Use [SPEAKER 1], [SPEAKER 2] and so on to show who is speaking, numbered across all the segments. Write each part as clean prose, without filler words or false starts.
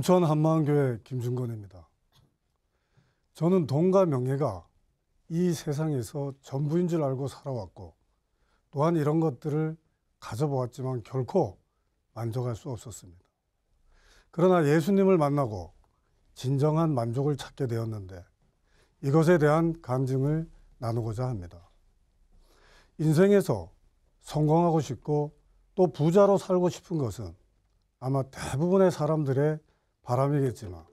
[SPEAKER 1] 춘천 한마음교회 김준건입니다. 저는 돈과 명예가 이 세상에서 전부인 줄 알고 살아왔고, 또한 이런 것들을 가져보았지만 결코 만족할 수 없었습니다. 그러나 예수님을 만나고 진정한 만족을 찾게 되었는데, 이것에 대한 간증을 나누고자 합니다. 인생에서 성공하고 싶고 또 부자로 살고 싶은 것은 아마 대부분의 사람들의 바람이겠지만,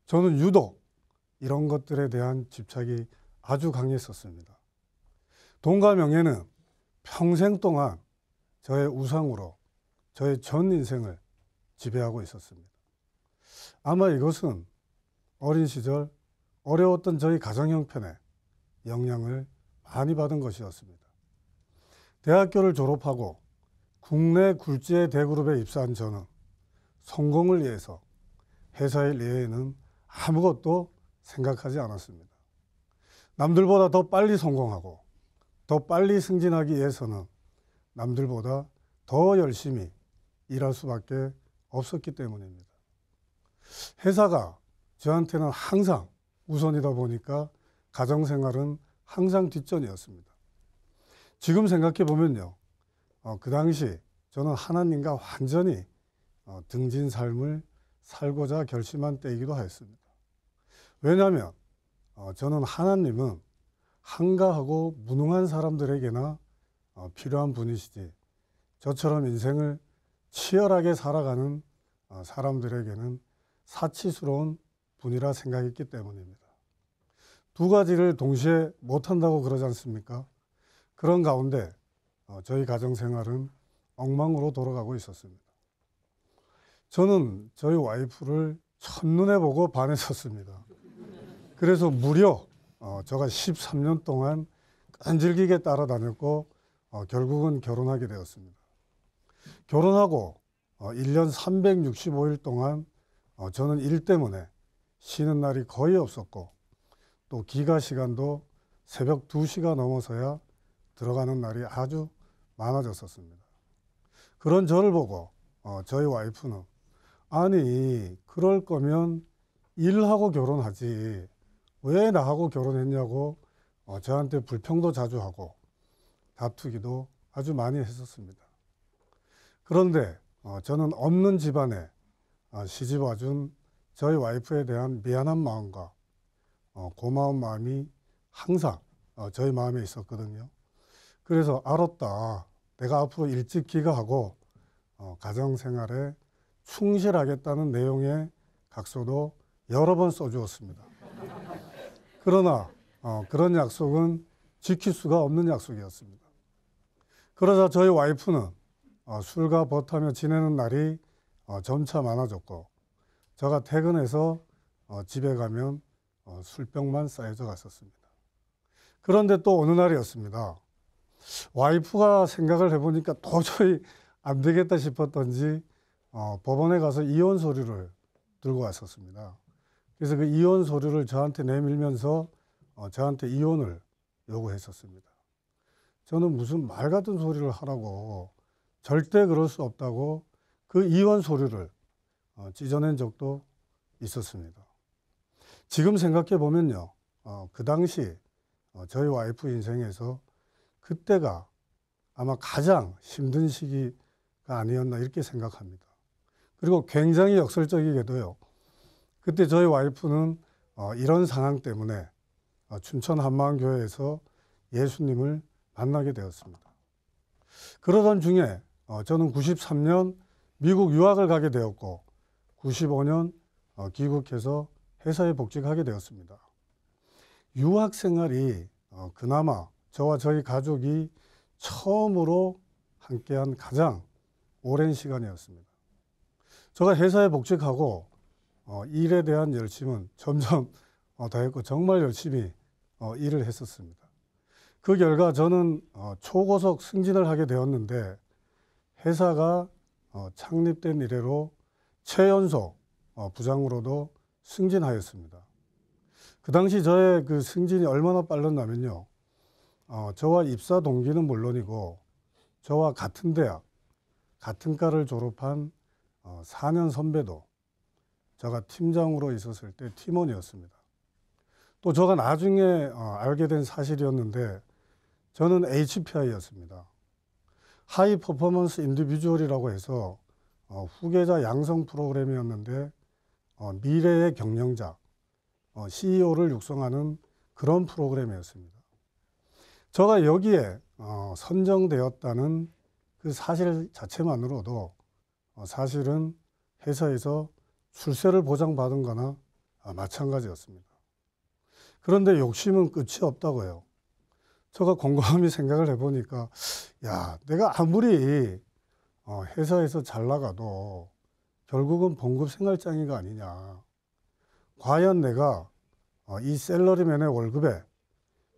[SPEAKER 1] 저는 유독 이런 것들에 대한 집착이 아주 강했었습니다. 돈과 명예는 평생 동안 저의 우상으로 저의 전 인생을 지배하고 있었습니다. 아마 이것은 어린 시절 어려웠던 저희 가정 형편에 영향을 많이 받은 것이었습니다. 대학교를 졸업하고 국내 굴지의 대그룹에 입사한 저는 성공을 위해서 회사일 이외에는 아무것도 생각하지 않았습니다. 남들보다 더 빨리 성공하고 더 빨리 승진하기 위해서는 남들보다 더 열심히 일할 수밖에 없었기 때문입니다. 회사가 저한테는 항상 우선이다 보니까 가정생활은 항상 뒷전이었습니다. 지금 생각해 보면요, 그 당시 저는 하나님과 완전히 등진 삶을 살고자 결심한 때이기도 하였습니다. 왜냐하면 저는 하나님은 한가하고 무능한 사람들에게나 필요한 분이시지, 저처럼 인생을 치열하게 살아가는 사람들에게는 사치스러운 분이라 생각했기 때문입니다. 두 가지를 동시에 못한다고 그러지 않습니까? 그런 가운데 저희 가정생활은 엉망으로 돌아가고 있었습니다. 저는 저희 와이프를 첫눈에 보고 반했었습니다. 그래서 무려 제가 13년 동안 끈질기게 따라다녔고 결국은 결혼하게 되었습니다. 결혼하고 1년 365일 동안 저는 일 때문에 쉬는 날이 거의 없었고, 또 기가 시간도 새벽 2시가 넘어서야 들어가는 날이 아주 많아졌었습니다. 그런 저를 보고 저희 와이프는, 아니 그럴 거면 일하고 결혼하지 왜 나하고 결혼했냐고 저한테 불평도 자주 하고 다투기도 아주 많이 했었습니다. 그런데 저는 없는 집안에 시집 와준 저희 와이프에 대한 미안한 마음과 고마운 마음이 항상 저희 마음에 있었거든요. 그래서 알았다, 내가 앞으로 일찍 귀가하고 가정생활에 충실하겠다는 내용의 각서도 여러 번 써주었습니다. 그러나 그런 약속은 지킬 수가 없는 약속이었습니다. 그러자 저희 와이프는 술과 벗하며 지내는 날이 점차 많아졌고, 제가 퇴근해서 집에 가면 술병만 쌓여져 갔었습니다. 그런데 또 어느 날이었습니다. 와이프가 생각을 해보니까 도저히 안 되겠다 싶었던지 법원에 가서 이혼 서류를 들고 왔었습니다. 그래서 그 이혼 서류를 저한테 내밀면서 저한테 이혼을 요구했었습니다. 저는 무슨 말 같은 소리를 하라고, 절대 그럴 수 없다고 그 이혼 서류를 찢어낸 적도 있었습니다. 지금 생각해 보면요, 그 당시 저희 와이프 인생에서 그때가 아마 가장 힘든 시기가 아니었나 이렇게 생각합니다. 그리고 굉장히 역설적이게도요, 그때 저희 와이프는 이런 상황 때문에 춘천 한마음교회에서 예수님을 만나게 되었습니다. 그러던 중에 저는 93년 미국 유학을 가게 되었고, 95년 귀국해서 회사에 복직하게 되었습니다. 유학 생활이 그나마 저와 저희 가족이 처음으로 함께한 가장 오랜 시간이었습니다. 제가 회사에 복직하고 일에 대한 열심은 점점 더했고 정말 열심히 일을 했었습니다. 그 결과 저는 초고속 승진을 하게 되었는데, 회사가 창립된 이래로 최연소 부장으로도 승진하였습니다. 그 당시 저의 그 승진이 얼마나 빨랐냐면요, 저와 입사 동기는 물론이고 저와 같은 대학, 같은 과를 졸업한 4년 선배도 제가 팀장으로 있었을 때 팀원이었습니다. 또 제가 나중에 알게 된 사실이었는데 저는 HPI였습니다. 하이 퍼포먼스 인디비주얼이라고 해서 후계자 양성 프로그램이었는데 미래의 경영자, CEO를 육성하는 그런 프로그램이었습니다. 제가 여기에 선정되었다는 그 사실 자체만으로도 사실은 회사에서 출세를 보장받은 거나 마찬가지였습니다. 그런데 욕심은 끝이 없다고요. 제가 곰곰이 생각을 해보니까 야, 내가 아무리 회사에서 잘 나가도 결국은 봉급 생활장애가 아니냐. 과연 내가 이 샐러리맨의 월급에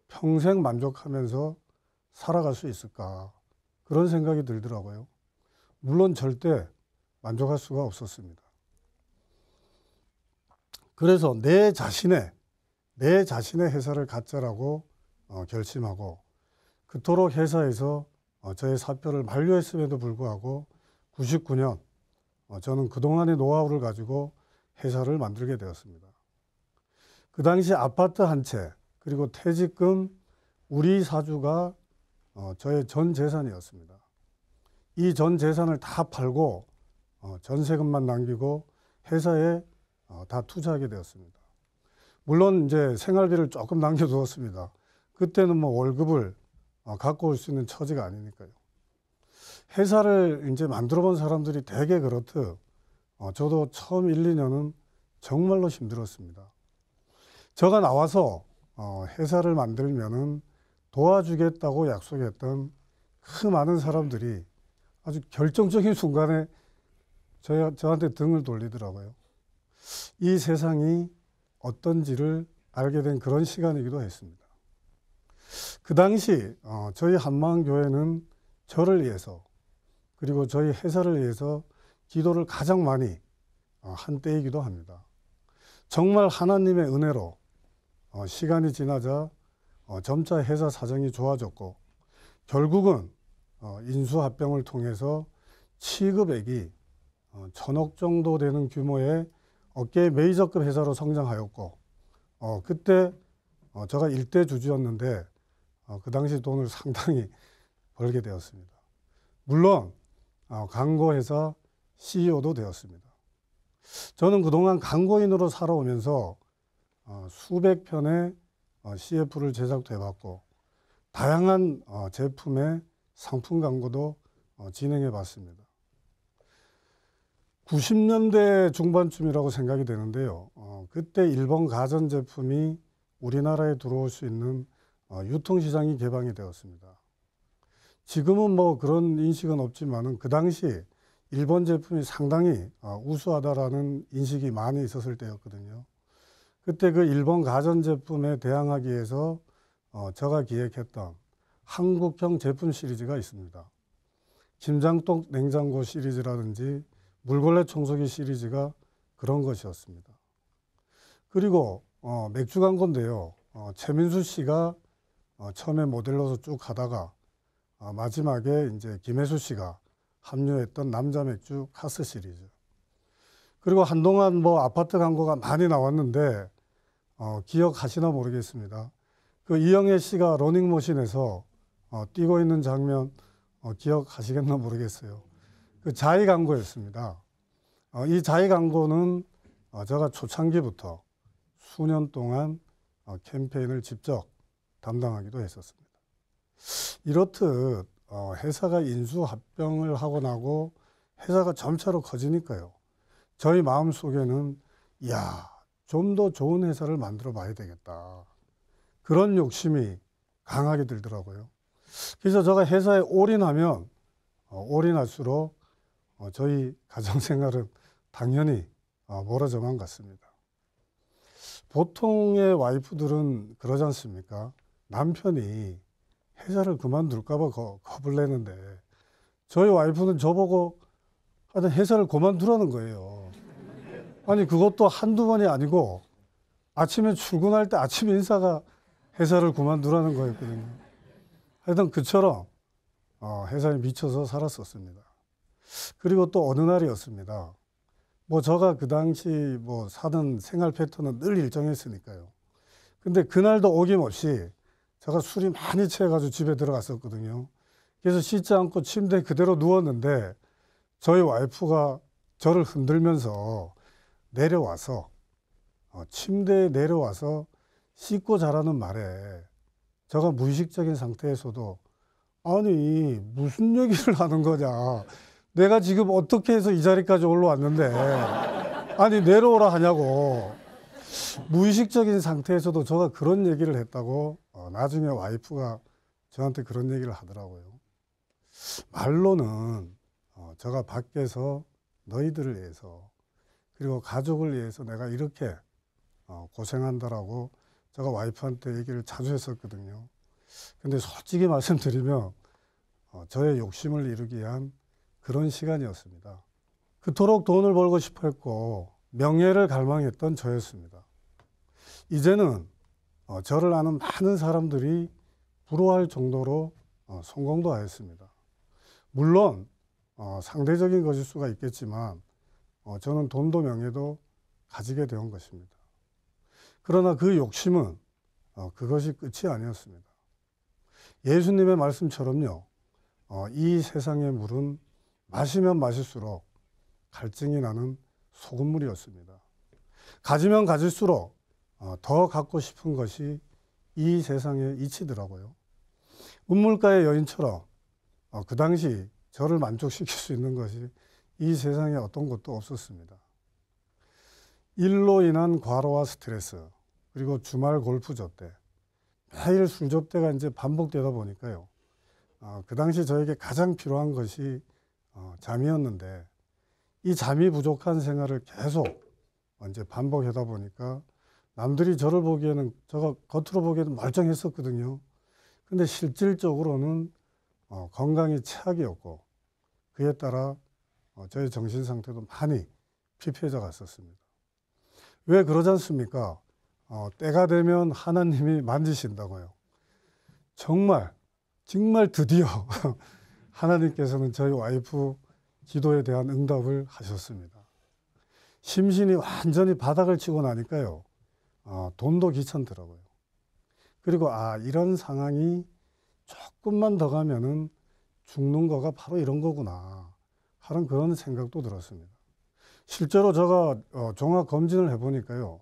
[SPEAKER 1] 평생 만족하면서 살아갈 수 있을까? 그런 생각이 들더라고요. 물론 절대 만족할 수가 없었습니다. 그래서 내 자신의 회사를 갖자라고 결심하고 그토록 회사에서 저의 사표를 만료했음에도 불구하고 99년 저는 그동안의 노하우를 가지고 회사를 만들게 되었습니다. 그 당시 아파트 한 채 그리고 퇴직금 우리 사주가 저의 전 재산이었습니다. 이 전 재산을 다 팔고 전세금만 남기고 회사에 다 투자하게 되었습니다. 물론 이제 생활비를 조금 남겨두었습니다. 그때는 뭐 월급을 갖고 올 수 있는 처지가 아니니까요. 회사를 이제 만들어 본 사람들이 되게 그렇듯 저도 처음 1, 2년은 정말로 힘들었습니다. 제가 나와서 회사를 만들면은 도와주겠다고 약속했던 그 많은 사람들이 아주 결정적인 순간에 저한테 등을 돌리더라고요. 이 세상이 어떤지를 알게 된 그런 시간이기도 했습니다. 그 당시 저희 한마음교회는 저를 위해서 그리고 저희 회사를 위해서 기도를 가장 많이 한 때이기도 합니다. 정말 하나님의 은혜로 시간이 지나자 점차 회사 사정이 좋아졌고 결국은 인수합병을 통해서 취급액이 1,000억 정도 되는 규모의 업계의 메이저급 회사로 성장하였고 그때 제가 일대 주주였는데 그 당시 돈을 상당히 벌게 되었습니다. 물론 광고회사 CEO도 되었습니다. 저는 그동안 광고인으로 살아오면서 수백 편의 CF를 제작도 해봤고 다양한 제품의 상품 광고도 진행해 봤습니다. 90년대 중반쯤이라고 생각이 되는데요. 그때 일본 가전제품이 우리나라에 들어올 수 있는 유통시장이 개방이 되었습니다. 지금은 뭐 그런 인식은 없지만은 그 당시 일본 제품이 상당히 우수하다라는 인식이 많이 있었을 때였거든요. 그때 그 일본 가전제품에 대항하기 위해서 제가 기획했던 한국형 제품 시리즈가 있습니다. 김장떡 냉장고 시리즈라든지 물걸레 청소기 시리즈가 그런 것이었습니다. 그리고 맥주 광고인데요. 최민수 씨가 처음에 모델로서 쭉 하다가 마지막에 이제 김혜수 씨가 합류했던 남자 맥주 카스 시리즈. 그리고 한동안 뭐 아파트 광고가 많이 나왔는데 기억하시나 모르겠습니다. 그 이영애 씨가 러닝머신에서 뛰고 있는 장면 기억하시겠나 모르겠어요. 그 자이 광고였습니다. 이 자이 광고는 제가 초창기부터 수년 동안 캠페인을 직접 담당하기도 했었습니다. 이렇듯 회사가 인수합병을 하고 나고 회사가 점차로 커지니까요. 저희 마음속에는 좀 더 좋은 회사를 만들어 봐야 되겠다. 그런 욕심이 강하게 들더라고요. 그래서 제가 회사에 올인하면 올인할수록 저희 가정생활은 당연히 멀어져만 갔습니다. 보통의 와이프들은 그러지 않습니까? 남편이 회사를 그만둘까 봐 겁을 내는데 저희 와이프는 저보고 하여튼 회사를 그만두라는 거예요. 아니 그것도 한두 번이 아니고 아침에 출근할 때 아침 인사가 회사를 그만두라는 거였거든요. 하여튼 그처럼 회사에 미쳐서 살았었습니다. 그리고 또 어느 날이었습니다. 뭐 제가 그 당시 뭐 사는 생활 패턴은 늘 일정했으니까요. 근데 그날도 어김없이 제가 술이 많이 취해가지고 집에 들어갔었거든요. 그래서 씻지 않고 침대에 그대로 누웠는데 저희 와이프가 저를 흔들면서 내려와서 침대에 내려와서 씻고 자라는 말에 제가 무의식적인 상태에서도 아니 무슨 얘기를 하는 거냐, 내가 지금 어떻게 해서 이 자리까지 올라왔는데 아니 내려오라 하냐고, 무의식적인 상태에서도 제가 그런 얘기를 했다고 나중에 와이프가 저한테 그런 얘기를 하더라고요. 말로는 제가 밖에서 너희들을 위해서 그리고 가족을 위해서 내가 이렇게 고생한다라고 제가 와이프한테 얘기를 자주 했었거든요. 근데 솔직히 말씀드리면 저의 욕심을 이루기 위한 그런 시간이었습니다. 그토록 돈을 벌고 싶어 했고 명예를 갈망했던 저였습니다. 이제는 저를 아는 많은 사람들이 부러워할 정도로 성공도 하였습니다. 물론 상대적인 것일 수가 있겠지만 저는 돈도 명예도 가지게 된 것입니다. 그러나 그 욕심은 그것이 끝이 아니었습니다. 예수님의 말씀처럼요, 이 세상의 물은 마시면 마실수록 갈증이 나는 소금물이었습니다. 가지면 가질수록 더 갖고 싶은 것이 이 세상의 이치더라고요. 운물가의 여인처럼 그 당시 저를 만족시킬 수 있는 것이 이 세상에 어떤 것도 없었습니다. 일로 인한 과로와 스트레스, 그리고 주말 골프 접대, 매일 술 접대가 이제 반복되다 보니까요. 그 당시 저에게 가장 필요한 것이 잠이었는데 이 잠이 부족한 생활을 계속 이제 반복하다 보니까 남들이 저를 보기에는, 제가 겉으로 보기에는 멀쩡했었거든요. 근데 실질적으로는 건강이 최악이었고 그에 따라 저의 정신 상태도 많이 피폐해져 갔었습니다. 왜 그러지 않습니까? 때가 되면 하나님이 만지신다고요. 정말 드디어 하나님께서는 저희 와이프 기도에 대한 응답을 하셨습니다. 심신이 완전히 바닥을 치고 나니까요, 돈도 귀찮더라고요. 그리고 이런 상황이 조금만 더 가면은 죽는 거가 바로 이런 거구나 하는 그런 생각도 들었습니다. 실제로 제가 종합 검진을 해보니까요,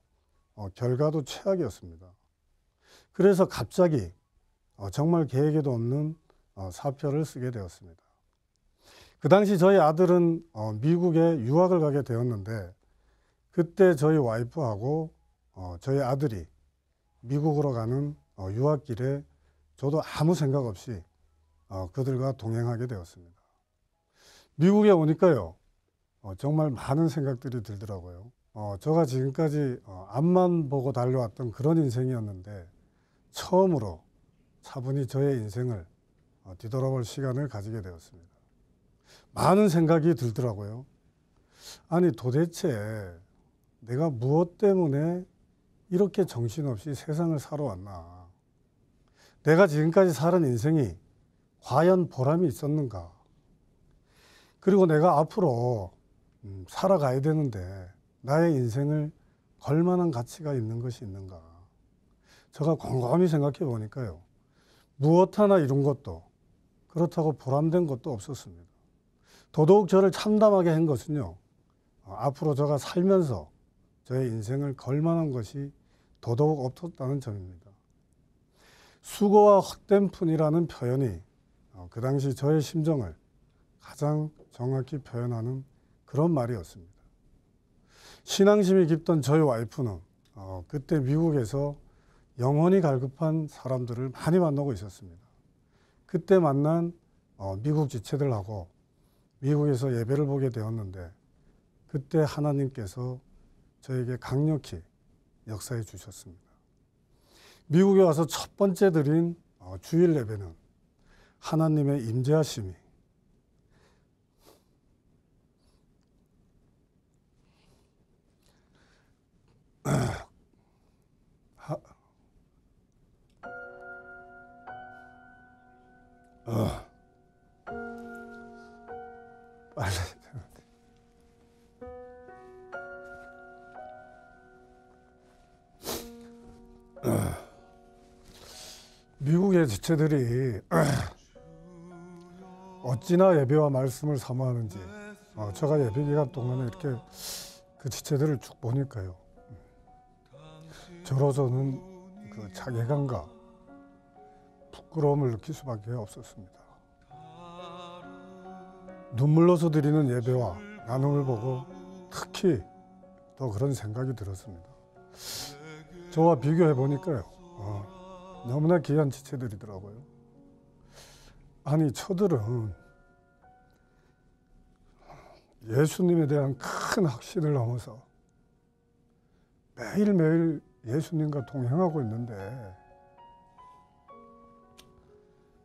[SPEAKER 1] 결과도 최악이었습니다. 그래서 갑자기 정말 계획에도 없는 사표를 쓰게 되었습니다. 그 당시 저희 아들은 미국에 유학을 가게 되었는데 그때 저희 와이프하고 저희 아들이 미국으로 가는 유학길에 저도 아무 생각 없이 그들과 동행하게 되었습니다. 미국에 오니까요, 정말 많은 생각들이 들더라고요. 제가 지금까지 앞만 보고 달려왔던 그런 인생이었는데 처음으로 차분히 저의 인생을 뒤돌아볼 시간을 가지게 되었습니다. 많은 생각이 들더라고요. 아니 도대체 내가 무엇 때문에 이렇게 정신없이 세상을 살아왔나? 내가 지금까지 살은 인생이 과연 보람이 있었는가? 그리고 내가 앞으로 살아가야 되는데 나의 인생을 걸만한 가치가 있는 것이 있는가? 제가 곰곰이 생각해 보니까요, 무엇 하나 이룬 것도 그렇다고 보람된 것도 없었습니다. 더더욱 저를 참담하게 한 것은요, 앞으로 제가 살면서 저의 인생을 걸만한 것이 더더욱 없었다는 점입니다. 수고와 헛된 푼이라는 표현이 그 당시 저의 심정을 가장 정확히 표현하는 그런 말이었습니다. 신앙심이 깊던 저희 와이프는 그때 미국에서 영혼이 갈급한 사람들을 많이 만나고 있었습니다. 그때 만난 미국 지체들하고 미국에서 예배를 보게 되었는데 그때 하나님께서 저에게 강력히 역사해 주셨습니다. 미국에 와서 첫 번째 드린 주일 예배는 하나님의 임재하심이 빨리 저의 지체들이 어찌나 예배와 말씀을 사모하는지 제가 예배 기간 동안에 이렇게 그 지체들을 쭉 보니까요. 저로서는 그 자괴감과 부끄러움을 느낄 수밖에 없었습니다. 눈물로서 드리는 예배와 나눔을 보고 특히 더 그런 생각이 들었습니다. 저와 비교해 보니까요. 너무나 귀한 지체들이더라고요. 아니 저들은 예수님에 대한 큰 확신을 넘어서 매일매일 예수님과 동행하고 있는데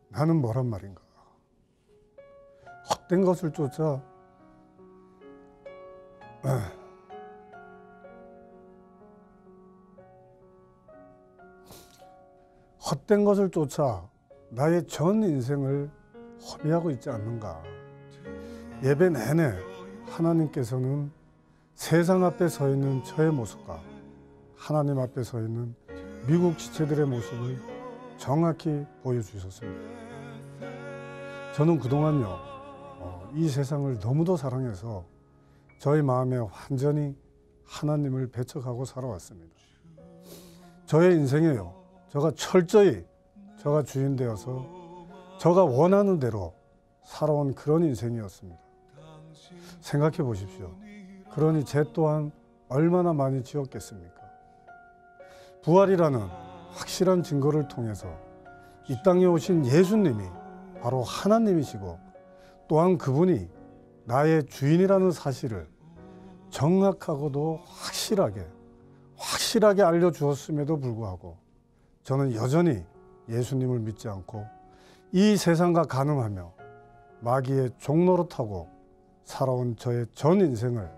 [SPEAKER 1] 나는 뭐란 말인가. 헛된 것을 쫓아 헛된 것을 쫓아 나의 전 인생을 허비하고 있지 않는가. 예배 내내 하나님께서는 세상 앞에 서 있는 저의 모습과 하나님 앞에 서 있는 미국 지체들의 모습을 정확히 보여주셨습니다. 저는 그동안요, 이 세상을 너무도 사랑해서 저의 마음에 완전히 하나님을 배척하고 살아왔습니다. 저의 인생에요, 저가 철저히 저가 주인 되어서 저가 원하는 대로 살아온 그런 인생이었습니다. 생각해 보십시오. 그러니 제 또한 얼마나 많이 지었겠습니까? 부활이라는 확실한 증거를 통해서 이 땅에 오신 예수님이 바로 하나님이시고 또한 그분이 나의 주인이라는 사실을 정확하고도 확실하게 알려주었음에도 불구하고 저는 여전히 예수님을 믿지 않고 이 세상과 간음하며 마귀의 종노릇하고 살아온 저의 전 인생을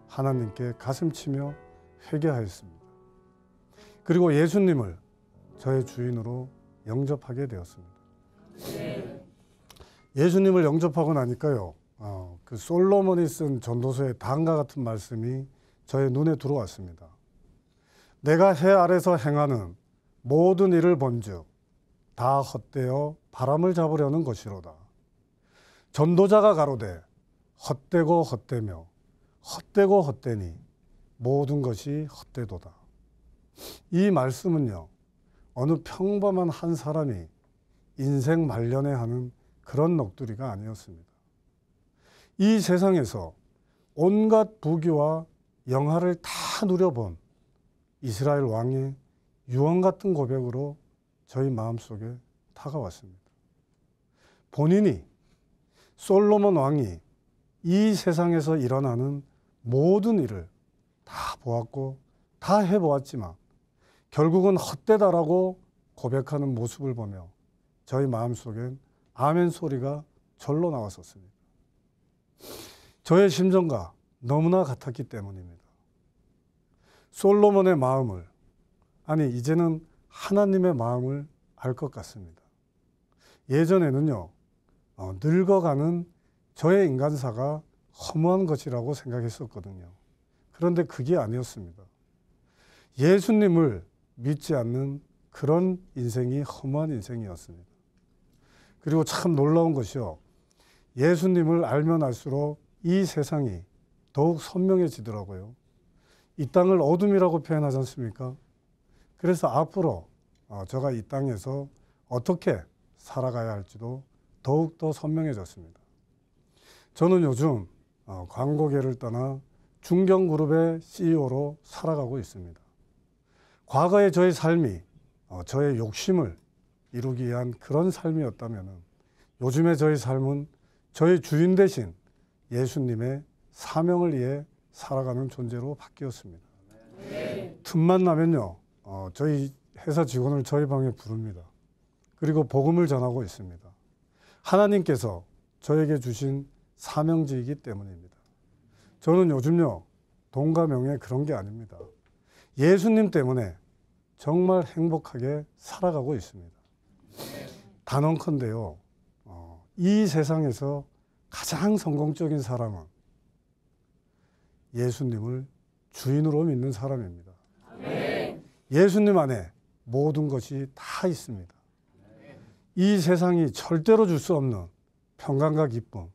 [SPEAKER 1] 하나님께 가슴치며 회개하였습니다. 그리고 예수님을 저의 주인으로 영접하게 되었습니다. 예수님을 영접하고 나니까요, 그 솔로몬이 쓴 전도서의 다음과 같은 말씀이 저의 눈에 들어왔습니다. 내가 해 아래서 행하는 모든 일을 본즉 다 헛되어 바람을 잡으려는 것이로다. 전도자가 가로되 헛되고 헛되며 헛되고 헛되니 모든 것이 헛되도다. 이 말씀은요, 어느 평범한 한 사람이 인생 말년에 하는 그런 넋두리가 아니었습니다. 이 세상에서 온갖 부귀와 영화를 다 누려본 이스라엘 왕의 유언 같은 고백으로 저희 마음속에 다가왔습니다. 본인이 솔로몬 왕이 이 세상에서 일어나는 모든 일을 다 보았고 다 해보았지만 결국은 헛되다라고 고백하는 모습을 보며 저희 마음속엔 아멘 소리가 절로 나왔었습니다. 저의 심정과 너무나 같았기 때문입니다. 솔로몬의 마음을, 아니 이제는 하나님의 마음을 알 것 같습니다. 예전에는요, 늙어가는 저의 인간사가 허무한 것이라고 생각했었거든요. 그런데 그게 아니었습니다. 예수님을 믿지 않는 그런 인생이 허무한 인생이었습니다. 그리고 참 놀라운 것이요, 예수님을 알면 알수록 이 세상이 더욱 선명해지더라고요. 이 땅을 어둠이라고 표현하지 않습니까? 그래서 앞으로 제가 이 땅에서 어떻게 살아가야 할지도 더욱더 선명해졌습니다. 저는 요즘 광고계를 떠나 중견그룹의 CEO로 살아가고 있습니다. 과거의 저의 삶이 저의 욕심을 이루기 위한 그런 삶이었다면 요즘의 저의 삶은 저의 주인 대신 예수님의 사명을 위해 살아가는 존재로 바뀌었습니다. 틈만 나면요, 저희 회사 직원을 저희 방에 부릅니다. 그리고 복음을 전하고 있습니다. 하나님께서 저에게 주신 사명지이기 때문입니다. 저는 요즘요, 돈과 명예 그런 게 아닙니다. 예수님 때문에 정말 행복하게 살아가고 있습니다. 단언컨대요, 이 세상에서 가장 성공적인 사람은 예수님을 주인으로 믿는 사람입니다. 예수님 안에 모든 것이 다 있습니다. 이 세상이 절대로 줄 수 없는 평강과 기쁨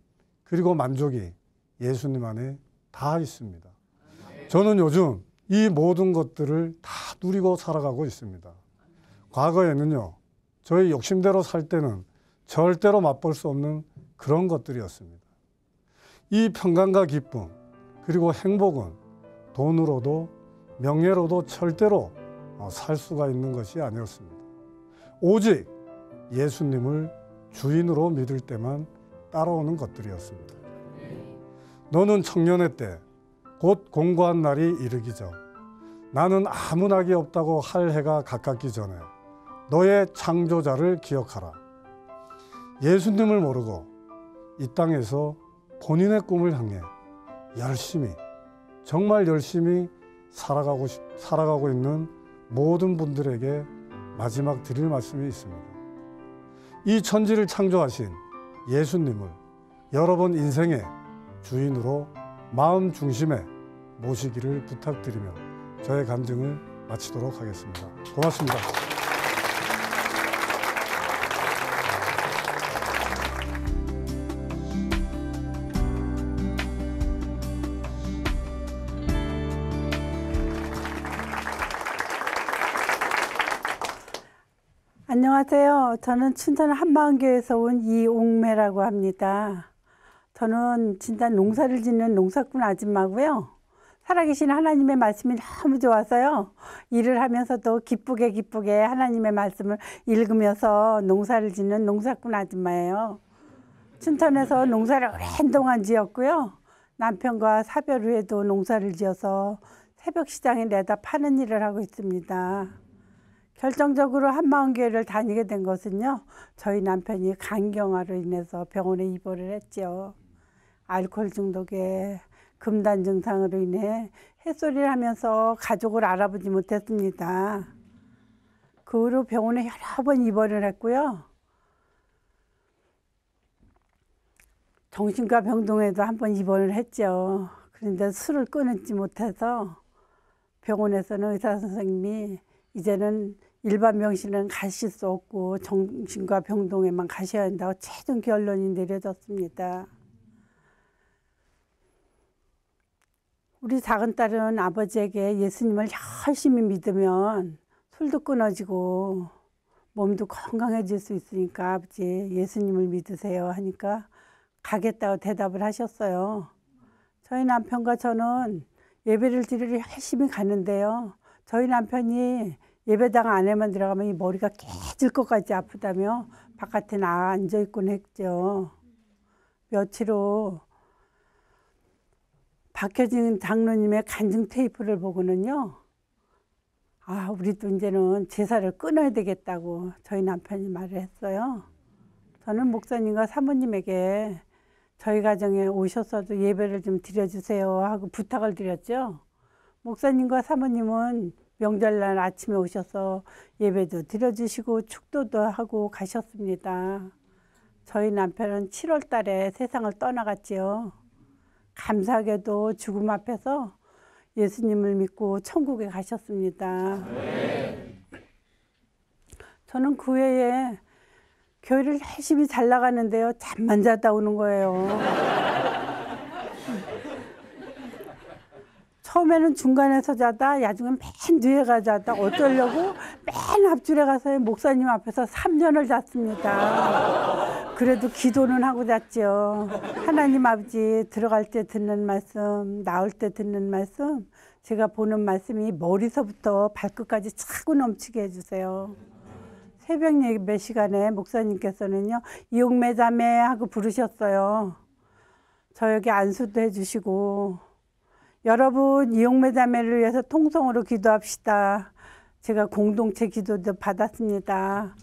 [SPEAKER 1] 그리고 만족이 예수님 안에 다 있습니다. 저는 요즘 이 모든 것들을 다 누리고 살아가고 있습니다. 과거에는요, 저희 욕심대로 살 때는 절대로 맛볼 수 없는 그런 것들이었습니다. 이 평강과 기쁨 그리고 행복은 돈으로도 명예로도 절대로 살 수가 있는 것이 아니었습니다. 오직 예수님을 주인으로 믿을 때만 따라오는 것들이었습니다. 너는 청년의 때 곧 공고한 날이 이르기 전 나는 아무 낙이 없다고 할 해가 가깝기 전에 너의 창조자를 기억하라. 예수님을 모르고 이 땅에서 본인의 꿈을 향해 열심히 정말 열심히 살아가고 있는 모든 분들에게 마지막 드릴 말씀이 있습니다. 이 천지를 창조하신 예수님을 여러분 인생의 주인으로 마음 중심에 모시기를 부탁드리며 저의 간증을 마치도록 하겠습니다. 고맙습니다.
[SPEAKER 2] 안녕하세요. 저는 춘천 한마음교회에서 온 이옥매라고 합니다. 저는 진짜 농사를 짓는 농사꾼 아줌마고요. 살아계신 하나님의 말씀이 너무 좋아서요. 일을 하면서도 기쁘게 하나님의 말씀을 읽으면서 농사를 짓는 농사꾼 아줌마예요. 춘천에서 농사를 오랜 동안 지었고요. 남편과 사별 후에도 농사를 지어서 새벽 시장에 내다 파는 일을 하고 있습니다. 결정적으로 한마음교회를 다니게 된 것은요. 저희 남편이 간경화로 인해서 병원에 입원을 했죠. 알코올 중독에 금단 증상으로 인해 햇소리를 하면서 가족을 알아보지 못했습니다. 그 후로 병원에 여러 번 입원을 했고요. 정신과 병동에도 한 번 입원을 했죠. 그런데 술을 끊지 못해서 병원에서는 의사 선생님이 이제는 일반 병실은 가실 수 없고 정신과 병동에만 가셔야 한다고 최종 결론이 내려졌습니다. 우리 작은 딸은 아버지에게 예수님을 열심히 믿으면 술도 끊어지고 몸도 건강해질 수 있으니까 아버지 예수님을 믿으세요 하니까 가겠다고 대답을 하셨어요. 저희 남편과 저는 예배를 드리러 열심히 가는데요. 저희 남편이 예배당 안에만 들어가면 이 머리가 깨질 것까지 아프다며 바깥에 나와 앉아있곤 했죠. 며칠 후 박효진 장로님의 간증 테이프를 보고는요. 아, 우리도 이제는 제사를 끊어야 되겠다고 저희 남편이 말을 했어요. 저는 목사님과 사모님에게 저희 가정에 오셔서도 예배를 좀 드려주세요 하고 부탁을 드렸죠. 목사님과 사모님은 명절날 아침에 오셔서 예배도 드려주시고 축도도 하고 가셨습니다. 저희 남편은 7월 달에 세상을 떠나갔지요. 감사하게도 죽음 앞에서 예수님을 믿고 천국에 가셨습니다. 저는 그 외에 교회를 열심히 잘 나가는데요. 잠만 자다 오는 거예요. 처음에는 중간에서 자다 나중에 맨 뒤에 자다 어쩌려고 맨 앞줄에 가서 목사님 앞에서 3년을 잤습니다. 그래도 기도는 하고 잤죠. 하나님 아버지 들어갈 때 듣는 말씀, 나올 때 듣는 말씀, 제가 보는 말씀이 머리서부터 발끝까지 차고 넘치게 해주세요. 새벽 예배 시간에 목사님께서는요. 이옥매 자매 하고 부르셨어요. 저에게 안수도 해주시고 여러분 이옥매 자매를 위해서 통성으로 기도합시다. 제가 공동체 기도도 받았습니다.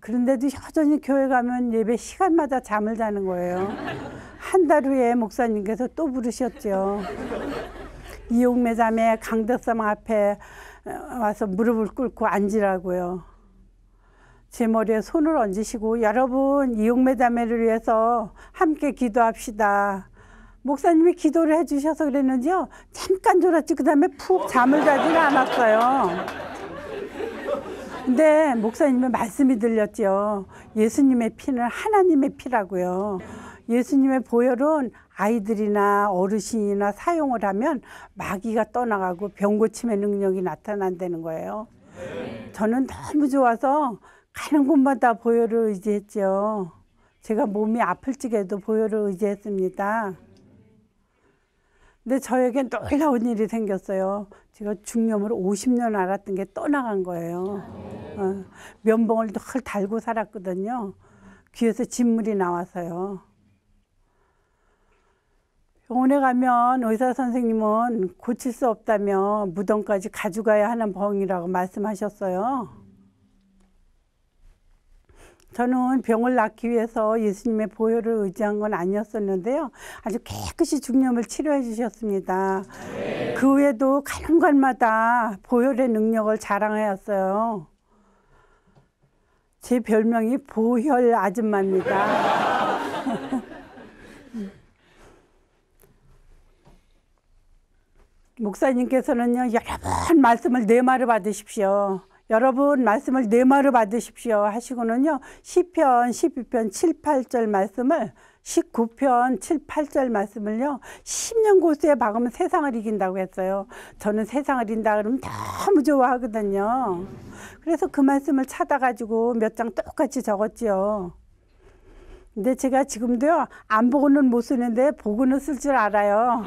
[SPEAKER 2] 그런데도 여전히 교회 가면 예배 시간마다 잠을 자는 거예요. 한 달 후에 목사님께서 또 부르셨죠. 이옥매 자매 강덕성 앞에 와서 무릎을 꿇고 앉으라고요. 제 머리에 손을 얹으시고 여러분 이옥매 자매를 위해서 함께 기도합시다. 목사님이 기도를 해주셔서 그랬는지요. 잠깐 졸았지 그 다음에 푹 잠을 자지는 않았어요. 근데 목사님의 말씀이 들렸죠. 예수님의 피는 하나님의 피라고요. 예수님의 보혈은 아이들이나 어르신이나 사용을 하면 마귀가 떠나가고 병 고침의 능력이 나타난다는 거예요. 저는 너무 좋아서 가는 곳마다 보혈을 의지했죠. 제가 몸이 아플 적에도 보혈을 의지했습니다. 근데 저에겐 놀라운 일이 생겼어요. 제가 중염을 50년 앓았던 게 떠나간 거예요. 면봉을 늘 달고 살았거든요. 귀에서 진물이 나와서요. 병원에 가면 의사 선생님은 고칠 수 없다며 무덤까지 가져가야 하는 병이라고 말씀하셨어요. 저는 병을 낫기 위해서 예수님의 보혈을 의지한 건 아니었었는데요. 아주 깨끗이 중염을 치료해 주셨습니다. 그 후에도 가는 곳마다 보혈의 능력을 자랑하였어요. 제 별명이 보혈 아줌마입니다. 목사님께서는요, 여러분 말씀을 내마루 받으십시오. 여러분 말씀을 내마루 받으십시오 하시고는요, 시편 12편 7, 8절 말씀을 19편 7, 8절 말씀을요 10년 고수에 박으면 세상을 이긴다고 했어요. 저는 세상을 이긴다 그러면 너무 좋아하거든요. 그래서 그 말씀을 찾아가지고 몇 장 똑같이 적었지요. 근데 제가 지금도요, 안 보고는 못 쓰는데 보고는 쓸 줄 알아요.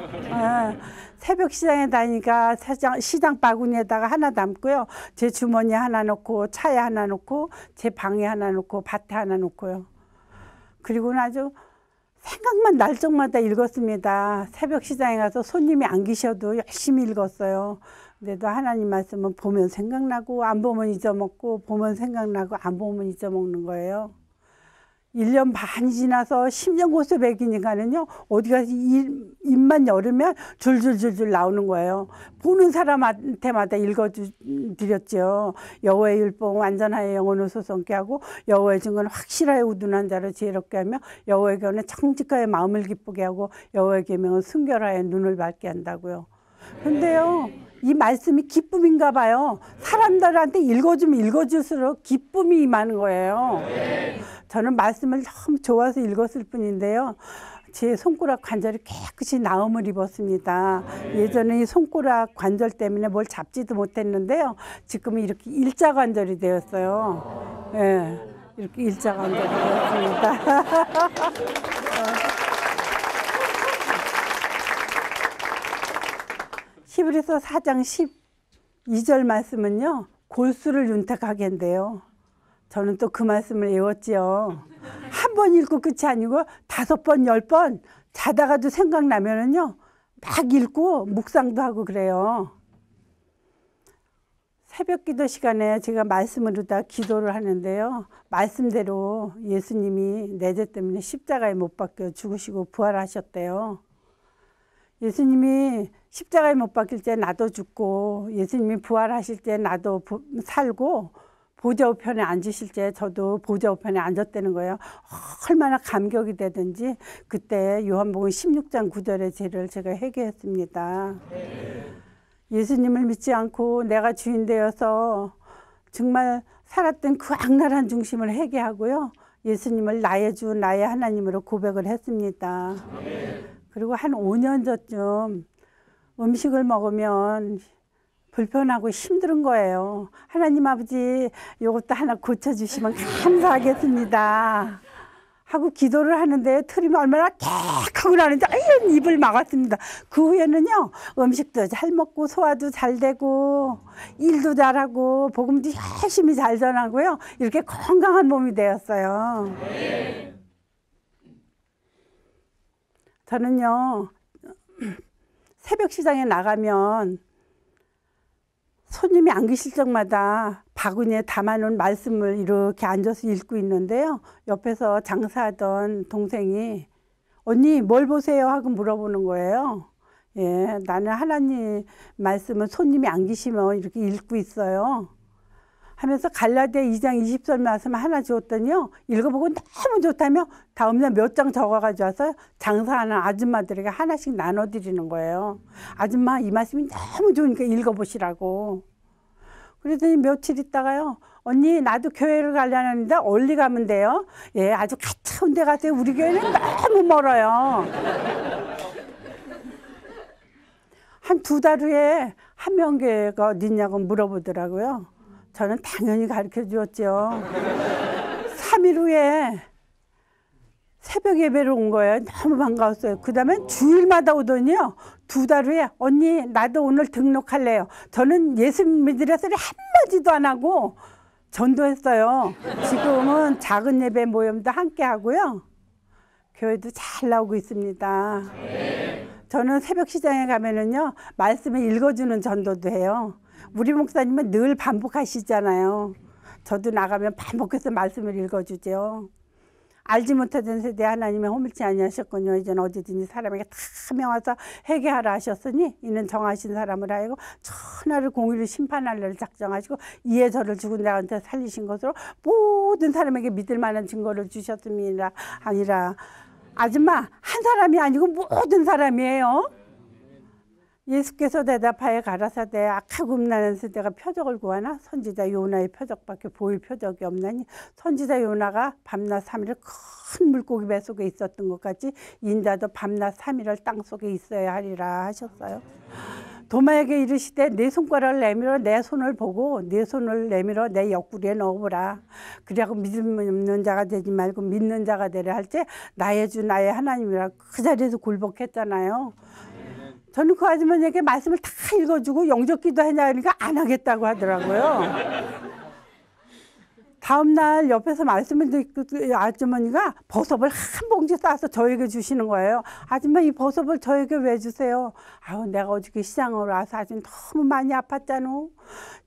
[SPEAKER 2] 새벽 시장에 다니까 시장 바구니에다가 하나 담고요. 제 주머니에 하나 놓고, 차에 하나 놓고, 제 방에 하나 놓고, 밭에 하나 놓고요. 그리고는 아주 생각만 날 적마다 읽었습니다. 새벽 시장에 가서 손님이 안 계셔도 열심히 읽었어요. 그래도 하나님 말씀은 보면 생각나고, 안 보면 잊어먹고, 보면 생각나고, 안 보면 잊어먹는 거예요. 1년 반이 지나서 10년 고수 백이니까는요, 어디 가서 입만 열으면 줄줄줄줄 나오는 거예요. 보는 사람한테마다 읽어드렸죠. 여호와의 율법 완전하여 영혼을 소성케 하고, 여호와의 증거는 확실하여 우둔한 자를 지혜롭게 하며, 여호와의 교훈은 정직하여 마음을 기쁘게 하고, 여호와의 계명은 순결하여 눈을 밝게 한다고요. 근데요, 이 말씀이 기쁨인가 봐요. 사람들한테 읽어주면 읽어줄수록 기쁨이 임하는 거예요. 저는 말씀을 너무 좋아서 읽었을 뿐인데요. 제 손가락 관절이 깨끗이 나음을 입었습니다. 예전에 이 손가락 관절 때문에 뭘 잡지도 못했는데요. 지금은 이렇게 일자 관절이 되었어요. 네, 이렇게 일자 관절이 되었습니다. 히브리서 4장 12절 말씀은요, 골수를 윤택하게 한대요. 저는 또 그 말씀을 외웠지요. 한 번 읽고 끝이 아니고 5번, 10번 자다가도 생각나면은요, 막 읽고 묵상도 하고 그래요. 새벽 기도 시간에 제가 말씀으로다 기도를 하는데요. 말씀대로 예수님이 내 죄 때문에 십자가에 못 박혀 죽으시고 부활하셨대요. 예수님이 십자가에 못 박힐 때 나도 죽고, 예수님이 부활하실 때 나도 살고, 보좌 우편에 앉으실 때 저도 보좌 우편에 앉았다는 거예요. 얼마나 감격이 되든지 그때 요한복음 16장 9절의 죄를 제가 회개했습니다. 예수님을 믿지 않고 내가 주인 되어서 정말 살았던 그 악랄한 중심을 회개하고요. 예수님을 나의 주, 나의 하나님으로 고백을 했습니다. 그리고 한 5년 전쯤 음식을 먹으면 불편하고 힘든 거예요. 하나님 아버지, 이것도 하나 고쳐주시면 감사하겠습니다 하고 기도를 하는데 틀이면 얼마나 객하고 나는지 입을 막았습니다. 그 후에는요, 음식도 잘 먹고 소화도 잘 되고 일도 잘하고 복음도 열심히 잘 전하고요, 이렇게 건강한 몸이 되었어요. 저는요, 새벽 시장에 나가면 손님이 안 계실 적마다 바구니에 담아놓은 말씀을 이렇게 앉아서 읽고 있는데요. 옆에서 장사하던 동생이 언니 뭘 보세요 하고 물어보는 거예요. 예, 나는 하나님 말씀은 손님이 안 계시면 이렇게 읽고 있어요 하면서 갈라디아 2장 20절 말씀 하나 주었더니요, 읽어보고 너무 좋다며 다음날 몇 장 적어가지고 와서 장사하는 아줌마들에게 하나씩 나눠드리는 거예요. 아줌마 이 말씀이 너무 좋으니까 읽어보시라고. 그러더니 며칠 있다가요, 언니 나도 교회를 가려는데 어디 가면 돼요? 예, 아주 가까운 데 가세요. 우리 교회는 너무 멀어요. 한 2달 후에 한명교회가 어디 있냐고 물어보더라고요. 저는 당연히 가르쳐 주었죠. 3일 후에 새벽 예배를 온 거예요. 너무 반가웠어요. 그 다음에 주일마다 오더니요. 2달 후에 언니 나도 오늘 등록할래요. 저는 예수 믿으려 소리 한마디도 안 하고 전도했어요. 지금은 작은 예배 모임도 함께 하고요. 교회도 잘 나오고 있습니다. 저는 새벽 시장에 가면은요. 말씀을 읽어주는 전도도 해요. 우리 목사님은 늘 반복하시잖아요. 저도 나가면 반복해서 말씀을 읽어주죠. 알지 못하던 세대에 하나님의 허물치 아니하셨군요. 이제는 어디든지 사람에게 다 명하사 회개하라 하셨으니 이는 정하신 사람을 하여금 천하를 공의로 심판할 날을 작정하시고 이에 저를 죽은 자한테 살리신 것으로 모든 사람에게 믿을 만한 증거를 주셨습니다. 아니라 아줌마 한 사람이 아니고 모든 사람이에요. 예수께서 대답하여 가라사대 악하고 음란한 세대가 표적을 구하나 선지자 요나의 표적밖에 보일 표적이 없나니 선지자 요나가 밤낮 3일을 큰 물고기 배 속에 있었던 것 같이 인자도 밤낮 3일을 땅 속에 있어야 하리라 하셨어요. 도마에게 이르시되 내 손가락을 내밀어 내 손을 보고 내 손을 내밀어 내 옆구리에 넣어보라. 그리하고 믿음 없는 자가 되지 말고 믿는 자가 되려 할 때 나의 주 나의 하나님이라 그 자리에서 굴복했잖아요. 저는 그 아주머니에게 말씀을 다 읽어주고 영접 기도하냐 그러니까 안 하겠다고 하더라고요. 다음날 옆에서 말씀을 듣고 아주머니가 버섯을 한 봉지 싸서 저에게 주시는 거예요. 아줌마 이 버섯을 저에게 왜 주세요? 아유 내가 어저께 시장으로 와서 아주 너무 많이 아팠잖아.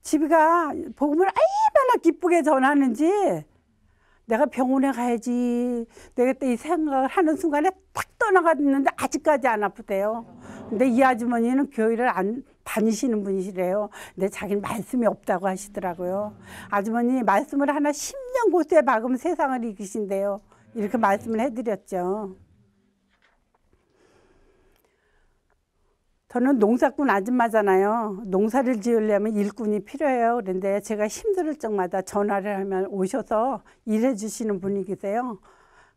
[SPEAKER 2] 집이가 복음을 얼마나 기쁘게 전하는지 내가 병원에 가야지 되겠다 이 생각을 하는 순간에 딱 떠나갔는데 아직까지 안 아프대요. 근데 이 아주머니는 교회를 안 다니시는 분이시래요. 근데 자기는 말씀이 없다고 하시더라고요. 아주머니 말씀을 하나 10년 고수에 박으면 세상을 이기신대요. 이렇게 말씀을 해드렸죠. 저는 농사꾼 아줌마잖아요. 농사를 지으려면 일꾼이 필요해요. 그런데 제가 힘들 적마다 전화를 하면 오셔서 일해 주시는 분이 계세요.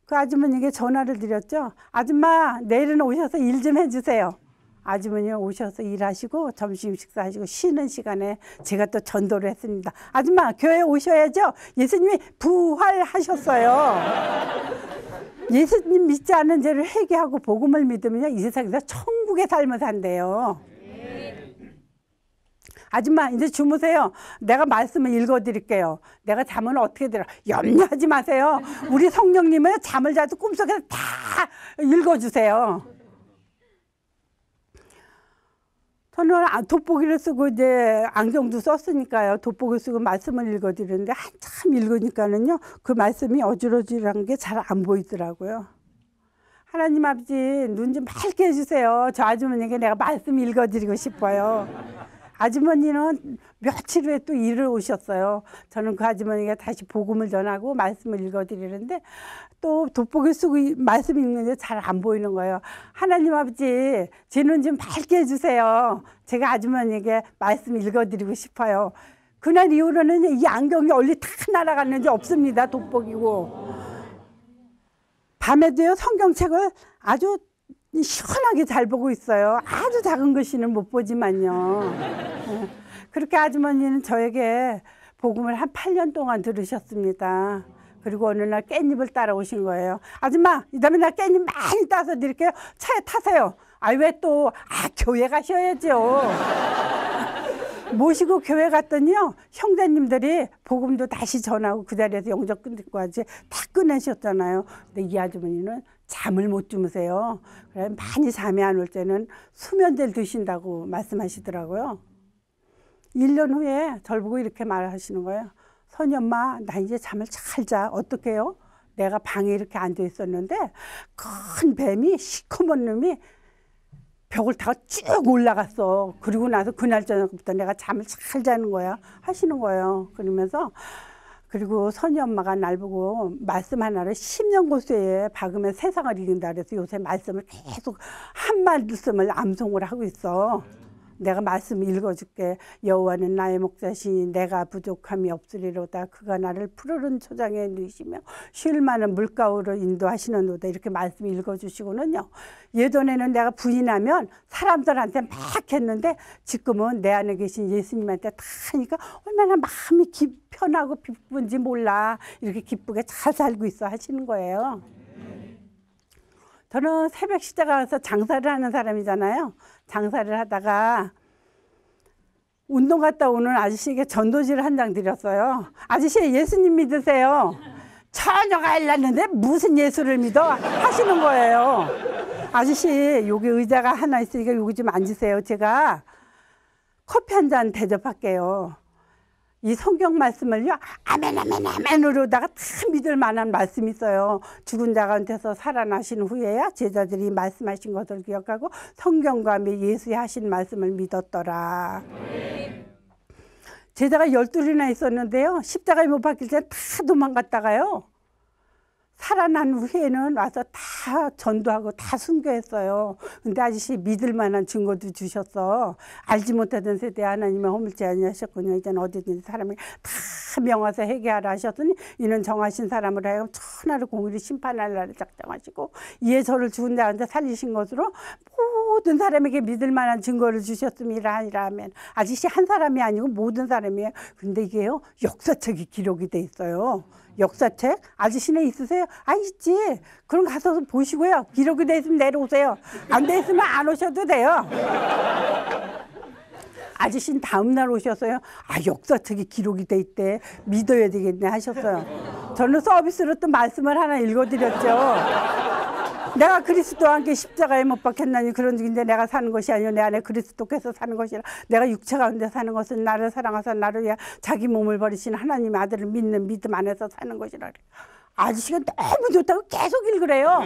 [SPEAKER 2] 그 아주머니에게 전화를 드렸죠. 아줌마 내일은 오셔서 일 좀 해주세요. 아주머니 오셔서 일하시고 점심 식사하시고 쉬는 시간에 제가 또 전도를 했습니다. 아줌마 교회 오셔야죠. 예수님이 부활하셨어요. 예수님 믿지 않은 죄를 회개하고 복음을 믿으면 이 세상에서 천국의 삶을 산대요. 아줌마 이제 주무세요. 내가 말씀을 읽어드릴게요. 내가 잠은 어떻게 들어? 염려하지 마세요. 우리 성령님은 잠을 자도 꿈속에서 다 읽어주세요. 저는 돋보기를 쓰고 이제 안경도 썼으니까요. 돋보기 쓰고 말씀을 읽어드리는데 한참 읽으니까는요. 그 말씀이 어지러지한 게 잘 안 보이더라고요. 하나님 아버지 눈 좀 밝게 해주세요. 저 아주머니에게 내가 말씀 읽어드리고 싶어요. 아주머니는 며칠 후에 또 일을 오셨어요. 저는 그 아주머니가 다시 복음을 전하고 말씀을 읽어드리는데 또 돋보기 쓰고 말씀 읽는데 잘 안 보이는 거예요. 하나님 아버지 제 눈 좀 밝게 해주세요. 제가 아주머니에게 말씀 읽어드리고 싶어요. 그날 이후로는 이 안경이 얼리 다 날아갔는지 없습니다. 돋보기고. 밤에도요 성경책을 아주 시원하게 잘 보고 있어요. 아주 작은 글씨는 못 보지만요. 그렇게 아주머니는 저에게 복음을 한 8년 동안 들으셨습니다. 그리고 어느 날 깻잎을 따라오신 거예요. 아줌마 이 다음에 나 깻잎 많이 따서 드릴게요. 차에 타세요. 아 왜 또 교회 가셔야죠. 모시고 교회 갔더니요 형제님들이 복음도 다시 전하고 그 자리에서 영접 끊기까지 다 끝내셨잖아요. 근데 이 아주머니는 잠을 못 주무세요. 그래 많이 잠이 안 올 때는 수면제를 드신다고 말씀하시더라고요. 1년 후에 저를 보고 이렇게 말하시는 거예요. 선희 엄마 나 이제 잠을 잘 자. 어떻게 해요? 내가 방에 이렇게 앉아 있었는데 큰 뱀이 시커먼 놈이 벽을 타고 쭉 올라갔어. 그리고 나서 그날 저녁부터 내가 잠을 잘 자는 거야 하시는 거예요. 그러면서 그리고 선희 엄마가 날 보고 말씀 하나를 10년 고수에 박으면 세상을 이긴다 그래서 요새 말씀을 계속 한 말씀을 암송을 하고 있어. 내가 말씀 읽어줄게. 여호와는 나의 목자시니 내가 부족함이 없으리로다. 그가 나를 푸르른 초장에 누이시며 쉴 만한 물가로 인도하시는도다. 이렇게 말씀 읽어주시고는요. 예전에는 내가 부인하면 사람들한테 막 했는데 지금은 내 안에 계신 예수님한테 다 하니까 얼마나 마음이 편하고 기쁜지 몰라. 이렇게 기쁘게 잘 살고 있어 하시는 거예요. 저는 새벽 시대 가서 장사를 하는 사람이잖아요. 장사를 하다가 운동 갔다 오는 아저씨에게 전도지를 한 장 드렸어요. 아저씨 예수님 믿으세요. 처녀가 일났는데 무슨 예수를 믿어? 하시는 거예요. 아저씨 여기 의자가 하나 있으니까 여기 좀 앉으세요. 제가 커피 한 잔 대접할게요. 이 성경 말씀을요, 아멘, 아멘, 아멘으로다가 다 믿을 만한 말씀이 있어요. 죽은 자 가운데서 살아나신 후에야 제자들이 말씀하신 것을 기억하고 성경과 예수의 하신 말씀을 믿었더라. 제자가 12이나 있었는데요. 십자가에 못 박힐 때 다 도망갔다가요. 살아난 후에는 와서 다 전도하고 다 순교했어요. 근데 아저씨 믿을 만한 증거도 주셨어. 알지 못하던 세대에 하나님의 허물지 아니하셨군요. 이제는 어디든지 사람이 다 명하사 회개하라 하셨더니 이는 정하신 사람으로 하여금 천하를 공의로 심판할 날을 작정하시고 이에 저를 죽은 자한테 살리신 것으로 모든 사람에게 믿을 만한 증거를 주셨습니다. 아니라 하면 아저씨 한 사람이 아니고 모든 사람이에요. 근데 이게요 역사책이 기록이 돼 있어요. 역사책? 아저씨네 있으세요? 아 있지. 그럼 가서 보시고요. 기록이 돼 있으면 내려오세요. 안 돼 있으면 안 오셔도 돼요. 아저씨는 다음 날 오셔서요. 아 역사책이 기록이 돼 있대. 믿어야 되겠네 하셨어요. 저는 서비스로 또 말씀을 하나 읽어드렸죠. 내가 그리스도와 함께 십자가에 못 박혔나니 그런 중인데 내가 사는 것이 아니요 내 안에 그리스도께서 사는 것이라. 내가 육체 가운데 사는 것은 나를 사랑하사 나를 위해 자기 몸을 버리신 하나님의 아들을 믿는 믿음 안에서 사는 것이라. 아저씨가 너무 좋다고 계속 읽으래요.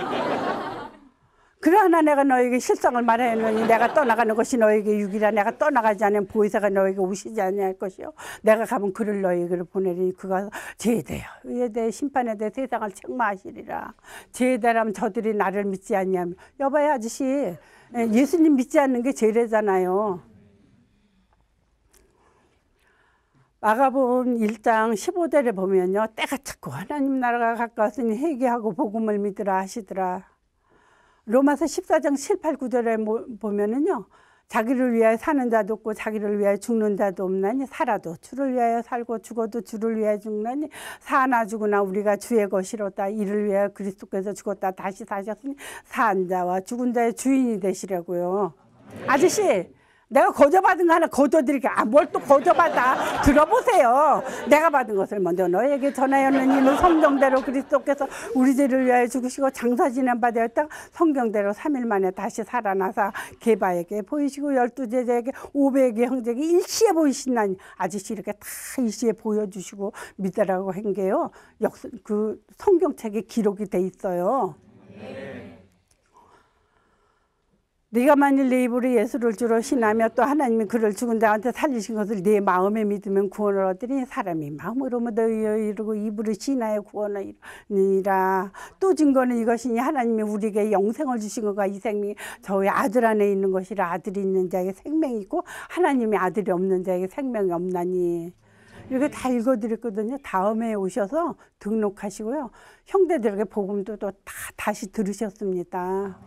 [SPEAKER 2] 그러나 내가 너에게 실상을 말하노니 내가 떠나가는 것이 너에게 유기라. 내가 떠나가지 않으면 보혜사가 너에게 오시지 아니할 것이요 내가 가면 그를 너에게로 보내리니 그가 죄에 대해 의에 대해 심판에 대해 세상을 책망하시리라. 죄에 대하면 저들이 나를 믿지 아니하며. 여봐요 아저씨 예수님 믿지 않는 게 죄래잖아요. 마가복음 1장 15절에 보면요. 때가 찼고 하나님 나라가 가까웠으니 회개하고 복음을 믿으라 하시더라. 로마서 14장 7, 8, 9절에 보면은요. 자기를 위하여 사는 자도 없고 자기를 위하여 죽는 자도 없나니 살아도 주를 위하여 살고 죽어도 주를 위하여 죽나니 사나 죽으나 우리가 주의 것이로다. 이를 위하여 그리스도께서 죽었다 다시 사셨으니 산 자와 죽은 자의 주인이 되시려고요. 아저씨 내가 거저받은 거 하나 거둬드릴게. 아, 뭘 또 거저받아. 들어보세요. 내가 받은 것을 먼저 너에게 전하였느니 이는 성경대로 그리스도께서 우리 죄를 위하여 죽으시고 장사 지낸 바 되었다가 성경대로 3일 만에 다시 살아나사 게바에게 보이시고 12제자에게 500의 형제에게 일시에 보이신다니. 아저씨 이렇게 다 일시에 보여주시고 믿으라고 한 게요. 그 성경책에 기록이 돼 있어요. 네가 만일 내 입으로 예수를 주로 신하며 또 하나님이 그를 죽은 자한테 살리신 것을 네 마음에 믿으면 구원을 얻으니 사람이 마음으로 이르고 입으로 신하여 구원을 이루니라. 또 증거는 이것이니 하나님이 우리에게 영생을 주신 것과 이 생명이 저의 아들 안에 있는 것이라. 아들이 있는 자에게 생명이 있고 하나님의 아들이 없는 자에게 생명이 없나니. 이렇게 다 읽어드렸거든요. 다음에 오셔서 등록하시고요. 형제들에게 복음도 또 다시 들으셨습니다.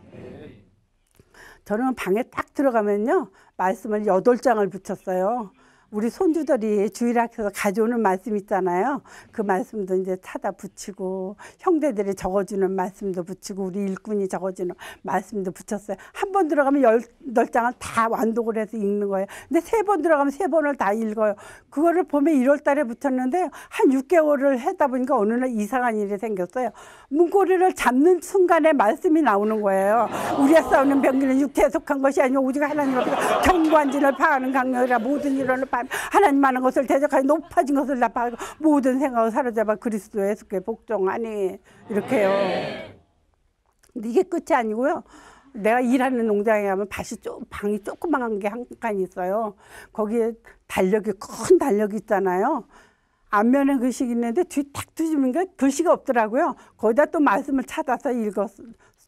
[SPEAKER 2] 저는 방에 딱 들어가면요. 말씀을 8장을 붙였어요. 우리 손주들이 주일학교에서 가져오는 말씀 있잖아요. 그 말씀도 이제 찾아 붙이고 형제들이 적어주는 말씀도 붙이고 우리 일꾼이 적어주는 말씀도 붙였어요. 한 번 들어가면 18장을 다 완독을 해서 읽는 거예요. 근데 3번 들어가면 3번을 다 읽어요. 그거를 봄에 1월 달에 붙였는데 한 6개월을 하다 보니까 어느 날 이상한 일이 생겼어요. 문고리를 잡는 순간에 말씀이 나오는 거예요. 우리가 싸우는 병기는 육체에 속한 것이 아니고 오직 하나님 앞에서 견고한 진을 파하는 강력이라. 모든 일원을 하나님 많은 것을 대적하여 높아진 것을 나파하고 모든 생각을 사로잡아 그리스도 예수께 복종하니. 이렇게요. 근데 이게 끝이 아니고요. 내가 일하는 농장에 가면 방이 조그만 게 한 칸 있어요. 거기에 큰 달력이 있잖아요. 앞면에 글씨가 있는데 뒤 딱 뒤집으니까 글씨가 없더라고요. 거기다 또 말씀을 찾아서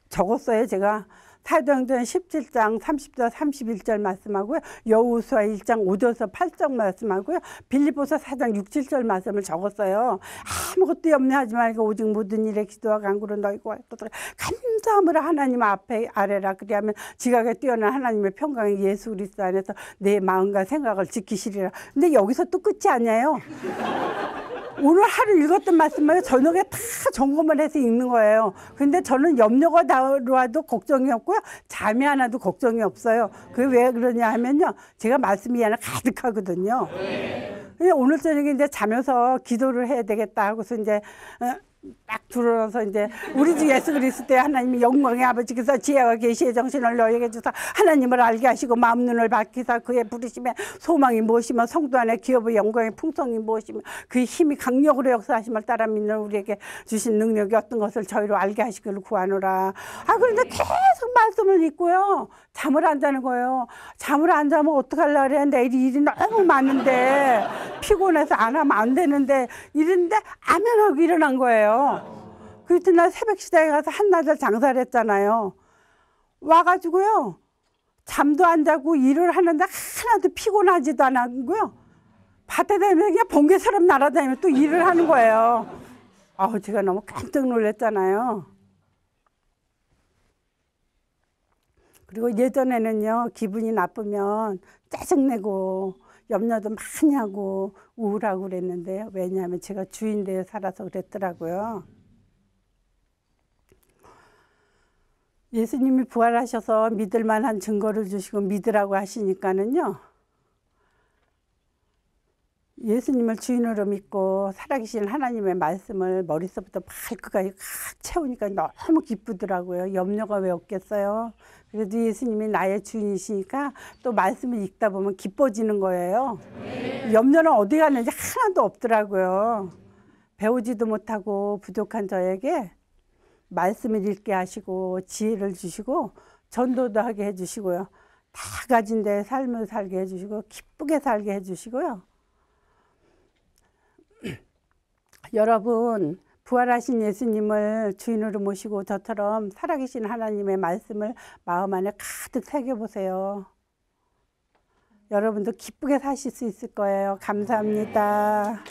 [SPEAKER 2] 적었어요. 제가 사도행전 17장 30절 31절 말씀하고요. 여호수아 1장 5절에서 8절 말씀하고요. 빌립보서 4장 6, 7절 말씀을 적었어요. 아무것도 염려하지 말고 오직 모든 일에 기도와 간구로 너희가 감사함으로 하나님 앞에 아뢰라. 그리하면 지각에 뛰어난 하나님의 평강이 예수 그리스도 안에서 내 마음과 생각을 지키시리라. 근데 여기서 또 끝이 아니에요. 오늘 하루 읽었던 말씀을 저녁에 다 점검을 해서 읽는 거예요. 근데 저는 염려가 들어와도 걱정이 없고요. 잠이 안 와도 걱정이 없어요. 그게 왜 그러냐 하면요. 제가 말씀이 하나 가득하거든요. 오늘 저녁에 이제 자면서 기도를 해야 되겠다 하고서 이제 딱 들어서 이제 우리 주 예수 그리스도의 하나님이 영광의 아버지께서 지혜와 계시의 정신을 너에게 주사 하나님을 알게 하시고 마음 눈을 밝히사 그의 부르심의 소망이 무엇이며 성도 안에 기업의 영광의 풍성이 무엇이며 그의 힘이 강력으로 역사하심을 따라 믿는 우리에게 주신 능력이 어떤 것을 저희로 알게 하시기를 구하노라. 그런데 계속 말씀을 읽고요. 잠을 안 자는 거예요. 잠을 안 자면 어떡하려고 그래. 내일 일이 너무 많은데 피곤해서 안 하면 안 되는데 이랬는데 안 하고 일어난 거예요. 그 이튿날 새벽 시장에 가서 한나절 장사를 했잖아요. 와가지고요. 잠도 안 자고 일을 하는데 하나도 피곤하지도 않았고요. 밭에 다니면서 그냥 번개처럼 날아다니면 또 일을 하는 거예요. 제가 너무 깜짝 놀랐잖아요. 그리고 예전에는요. 기분이 나쁘면 짜증내고 염려도 많이 하고 우울하고 그랬는데요. 왜냐하면 제가 주인대에 살아서 그랬더라고요. 예수님이 부활하셔서 믿을 만한 증거를 주시고 믿으라고 하시니까는요. 예수님을 주인으로 믿고 살아계신 하나님의 말씀을 머릿속부터 발끝까지 꽉 채우니까 너무 기쁘더라고요. 염려가 왜 없겠어요. 그래도 예수님이 나의 주인이시니까 또 말씀을 읽다 보면 기뻐지는 거예요. 염려는 어디 갔는지 하나도 없더라고요. 배우지도 못하고 부족한 저에게 말씀을 읽게 하시고 지혜를 주시고 전도도 하게 해주시고요. 다 가진 데 삶을 살게 해주시고 기쁘게 살게 해주시고요. 여러분 부활하신 예수님을 주인으로 모시고 저처럼 살아계신 하나님의 말씀을 마음 안에 가득 새겨보세요. 여러분도 기쁘게 사실 수 있을 거예요. 감사합니다.